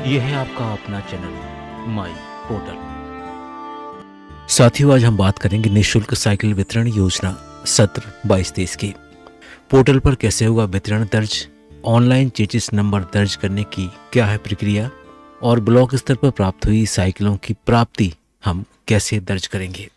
ये है आपका अपना चैनल माई पोर्टल। साथियों, आज हम बात करेंगे निःशुल्क साइकिल वितरण योजना सत्र 22-23 की। पोर्टल पर कैसे होगा वितरण दर्ज, ऑनलाइन चेचिस नंबर दर्ज करने की क्या है प्रक्रिया, और ब्लॉक स्तर पर प्राप्त हुई साइकिलों की प्राप्ति हम कैसे दर्ज करेंगे।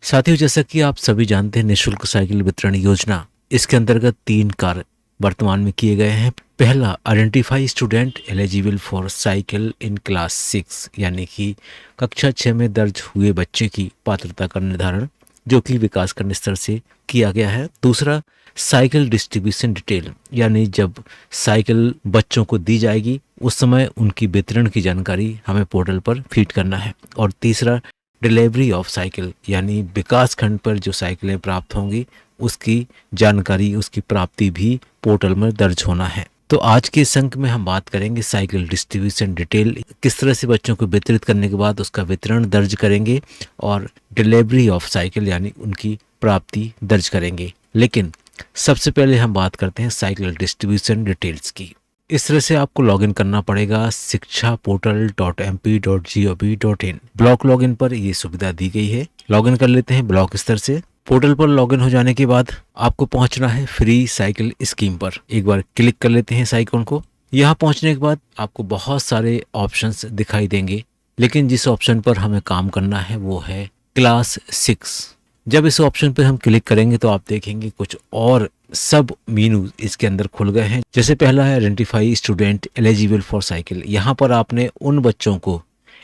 साथियों, जैसा कि आप सभी जानते हैं, निःशुल्क साइकिल वितरण योजना, इसके अंतर्गत 3 कार्य वर्तमान में किए गए हैं। पहला, identify student eligible for cycle in class 6, यानी कि कक्षा 6 में दर्ज हुए बच्चे की पात्रता का निर्धारण, जो कि विकास खंड स्तर से किया गया है। दूसरा, साइकिल डिस्ट्रीब्यूशन डिटेल, यानी जब साइकिल बच्चों को दी जाएगी उस समय उनकी वितरण की जानकारी हमें पोर्टल पर फीड करना है। और तीसरा, डिलीवरी ऑफ साइकिल, यानी विकास खंड पर जो साइकिलें प्राप्त होंगी उसकी जानकारी, उसकी प्राप्ति भी पोर्टल में दर्ज होना है। तो आज के इस अंक में हम बात करेंगे साइकिल डिस्ट्रीब्यूशन डिटेल, किस तरह से बच्चों को वितरित करने के बाद उसका वितरण दर्ज करेंगे, और डिलीवरी ऑफ साइकिल यानी उनकी प्राप्ति दर्ज करेंगे। लेकिन सबसे पहले हम बात करते हैं साइकिल डिस्ट्रीब्यूशन डिटेल्स की। इस तरह से आपको लॉगिन करना पड़ेगा shikshaportal.mp.gov.in। ब्लॉक लॉगिन पर ये सुविधा दी गई है। लॉगिन कर लेते हैं ब्लॉक स्तर से। पोर्टल पर लॉगिन हो जाने के बाद आपको पहुंचना है फ्री साइकिल स्कीम पर। एक बार क्लिक कर लेते हैं इस आइकॉन को। यहाँ पहुंचने के बाद आपको बहुत सारे ऑप्शंस दिखाई देंगे, लेकिन जिस ऑप्शन पर हमें काम करना है वो है क्लास 6। जब इस ऑप्शन पर हम क्लिक करेंगे तो आप देखेंगे कुछ और सब मेनू इसके अंदर खुल गए हैं। जैसे पहला है identify student eligible for cycle. यहाँ पर आपने उन बच्चों को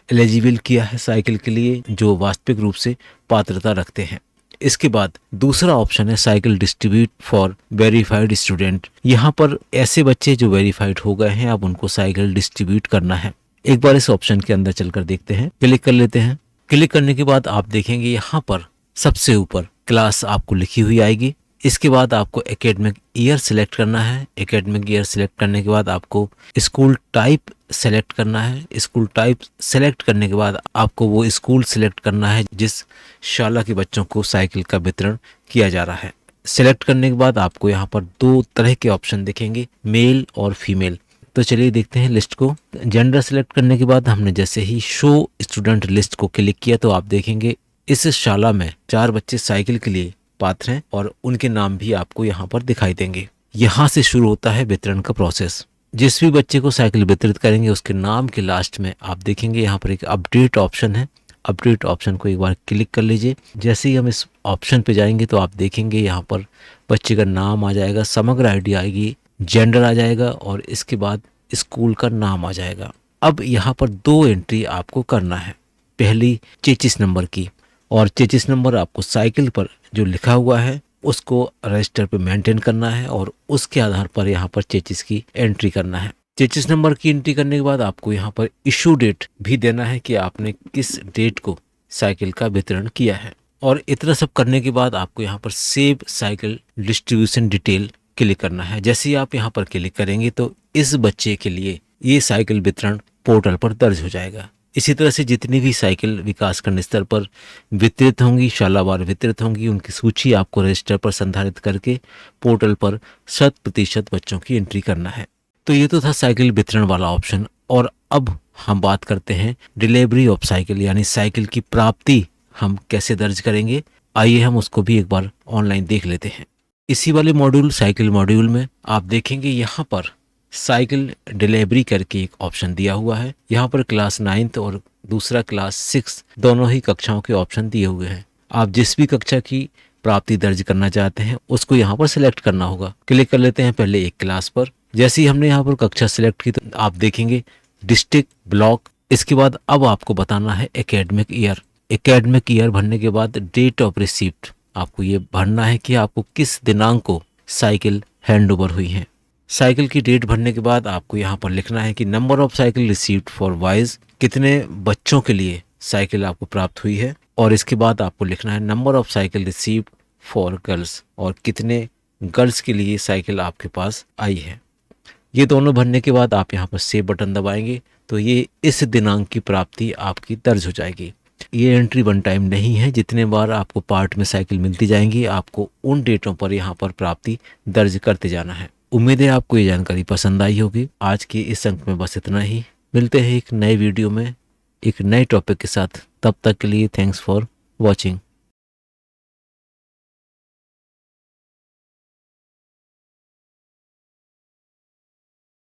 एलिजिबल किया है साइकिल के लिए जो वास्तविक रूप से पात्रता रखते हैं। इसके बाद दूसरा ऑप्शन है cycle distribute for verified student. यहाँ पर ऐसे बच्चे जो वेरीफाइड हो गए हैं, अब उनको साइकिल डिस्ट्रीब्यूट करना है। एक बार इस ऑप्शन के अंदर चलकर देखते हैं। क्लिक कर लेते हैं। क्लिक करने के बाद आप देखेंगे यहाँ पर सबसे ऊपर क्लास आपको लिखी हुई आएगी। इसके बाद आपको एकेडमिक ईयर सिलेक्ट करना है। एकेडमिक ईयर सिलेक्ट करने के बाद आपको स्कूल टाइप सेलेक्ट करना है। स्कूल टाइप सेलेक्ट करने के बाद आपको वो स्कूल सिलेक्ट करना है जिस शाला के बच्चों को साइकिल का वितरण किया जा रहा है। सिलेक्ट करने के बाद आपको यहाँ पर 2 तरह के ऑप्शन दिखेंगे, मेल और फीमेल। तो चलिए देखते हैं लिस्ट को। जेंडर सिलेक्ट करने के बाद हमने जैसे ही शो स्टूडेंट लिस्ट को क्लिक किया तो आप देखेंगे इस शाला में 4 बच्चे साइकिल के लिए पात्र हैं और उनके नाम भी आपको यहाँ पर दिखाई देंगे। यहाँ से शुरू होता है वितरण का प्रोसेस। जिस भी बच्चे को साइकिल वितरित करेंगे उसके नाम के लास्ट में आप देखेंगे यहाँ पर एक अपडेट ऑप्शन है। अपडेट ऑप्शन को एक बार क्लिक कर लीजिए। जैसे ही हम इस ऑप्शन पे जाएंगे तो आप देखेंगे यहाँ पर बच्चे का नाम आ जाएगा, समग्र आईडी आएगी, जेंडर आ जाएगा और इसके बाद स्कूल का नाम आ जाएगा। अब यहाँ पर 2 एंट्री आपको करना है। पहली चेचिस नंबर की, और चेचिस नंबर आपको साइकिल पर जो लिखा हुआ है उसको रजिस्टर पे मेंटेन करना है और उसके आधार पर यहाँ पर चेचिस की एंट्री करना है। चेचिस नंबर की एंट्री करने के बाद आपको यहाँ पर इशू डेट भी देना है कि आपने किस डेट को साइकिल का वितरण किया है। और इतना सब करने के बाद आपको यहाँ पर save cycle distribution detail click करना है। जैसे ही आप यहाँ पर क्लिक करेंगे तो इस बच्चे के लिए ये साइकिल वितरण पोर्टल पर दर्ज हो जाएगा। इसी तरह से जितनी भी साइकिल विकासखंड स्तर पर वितरित होंगी, शालावार वितरित होंगी, उनकी सूची आपको रजिस्टर पर संधारित करके पोर्टल पर 100% बच्चों की एंट्री करना है। तो ये तो था साइकिल वितरण वाला ऑप्शन। और अब हम बात करते हैं डिलीवरी ऑफ साइकिल, यानी साइकिल की प्राप्ति हम कैसे दर्ज करेंगे। आइए हम उसको भी एक बार ऑनलाइन देख लेते हैं। इसी वाले मॉड्यूल साइकिल मॉड्यूल में आप देखेंगे यहाँ पर साइकिल डिलीवरी करके एक ऑप्शन दिया हुआ है। यहाँ पर क्लास 9 और दूसरा क्लास 6 दोनों ही कक्षाओं के ऑप्शन दिए हुए हैं। आप जिस भी कक्षा की प्राप्ति दर्ज करना चाहते हैं उसको यहाँ पर सिलेक्ट करना होगा। क्लिक कर लेते हैं पहले एक क्लास पर। जैसे ही हमने यहाँ पर कक्षा सिलेक्ट की तो आप देखेंगे डिस्ट्रिक्ट, ब्लॉक। इसके बाद अब आपको बताना है एकेडमिक ईयर। एकेडमिक ईयर भरने के बाद डेट ऑफ रिसीप्ट आपको ये भरना है कि आपको किस दिनांक को साइकिल हैंड ओवर हुई है। साइकिल की डेट भरने के बाद आपको यहाँ पर लिखना है कि number of cycle received for boys, कितने बच्चों के लिए साइकिल आपको प्राप्त हुई है। और इसके बाद आपको लिखना है number of cycle received for girls, और कितने गर्ल्स के लिए साइकिल आपके पास आई है। ये दोनों भरने के बाद आप यहाँ पर सेव बटन दबाएंगे तो ये इस दिनांक की प्राप्ति आपकी दर्ज हो जाएगी। ये एंट्री वन टाइम नहीं है, जितने बार आपको पार्ट में साइकिल मिलती जाएंगी आपको उन डेटों पर यहाँ पर प्राप्ति दर्ज करते जाना है। उम्मीद है आपको ये जानकारी पसंद आई होगी। आज के इस अंक में बस इतना ही। मिलते हैं एक नए वीडियो में एक नए टॉपिक के साथ। तब तक के लिए थैंक्स फॉर वॉचिंग।